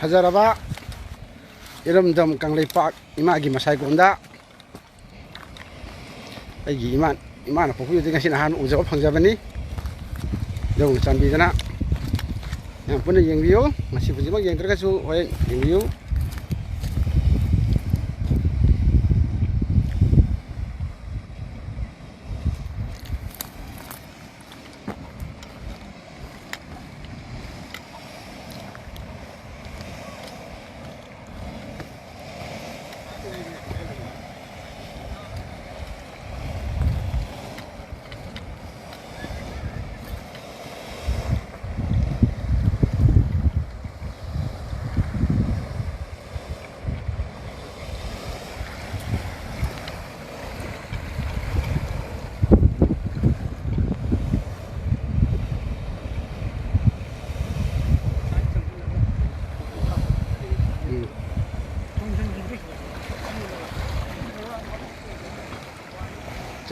ꯐꯖꯔꯕ ꯏꯔꯝꯗꯝ ꯀꯪꯂꯩꯄꯥꯛ ꯏꯃꯥꯒꯤ ꯃꯁꯥꯏꯒꯣꯟꯗ ꯑꯩꯒꯤ ꯏꯃꯥꯅ ꯄꯣꯛꯄꯤꯕꯗꯒꯤ ꯉꯁꯤ ꯅꯍꯥꯟ ꯎꯖꯕ ꯐꯪꯖꯕꯅꯤ ꯑꯗꯨꯅ ꯆꯥꯟꯕꯤꯗꯨꯅ ꯌꯥꯝ ꯄꯨꯟꯅ ꯌꯦꯡꯕꯤꯌꯨ ꯉꯁꯤ ꯍꯧꯖꯤꯛꯃꯛ ꯌꯦꯡꯗ꯭ꯔꯒꯁꯨ ꯍꯣꯔꯦꯟ ꯌꯦꯡꯕꯤꯌꯨ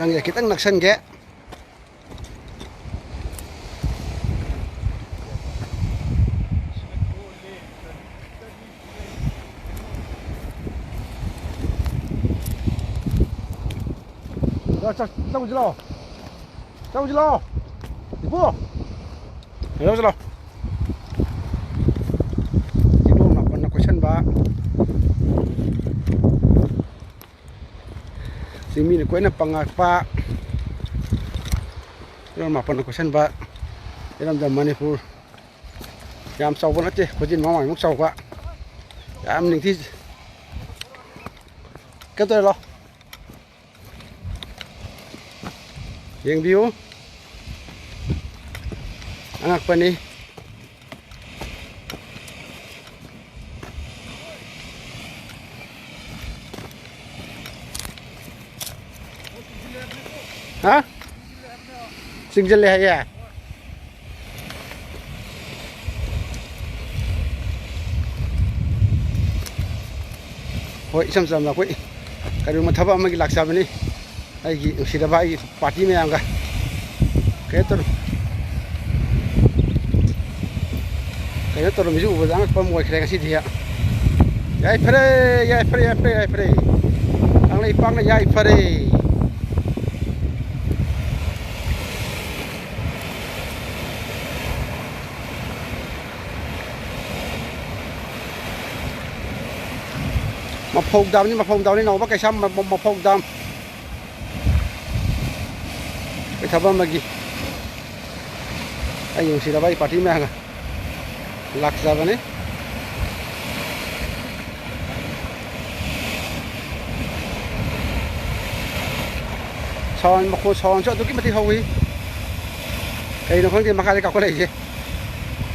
Jangan kita naksan ge. Jauh jelo. Jauh jelo. Ibu. Jauh jelo. Ibu nak pernah question ba? Simi ni kuena pangakpa yon mapan question ba iram da Manipur yam sau bon ate khojin ma mai muk sau ba yam ning thi ka to lo yeng view anak pa ni hả sinh dân lệ à hội xem là quỷ cái đường mà thắp âm cái lạc sao bên đi ai gì xí đá bay party mấy anh cái tôi ví dụ vừa dáng con mồi cái gì thì ạ yai phê ang lấy pang là yai phê mà phong đam nhưng mà phong đam nó bắt cái xăm mà phong đam cái thằng mà gì anh dùng xì đá bay party mẹ à lạc ra vậy son mà cô son cho tôi cái mà thì hôi cái nó không thì mà khai cái này gì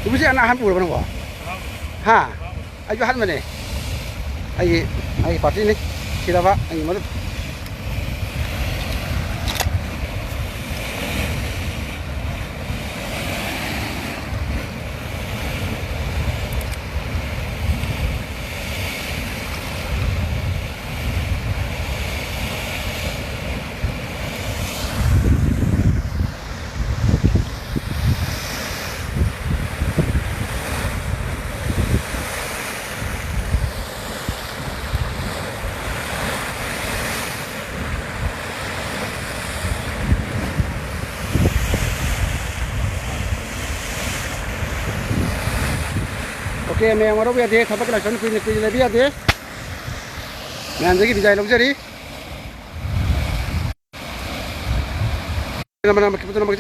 tôi biết anh ăn bùi bao nhiêu ha anh cho hắn mà này ai party ni sila ba ay malut Oke, मैं हमारा भी आते खबर के लक्षण कुछ भी आते मैं अंदर की डिजाइन लोग जरी नंबर नंबर कितना नंबर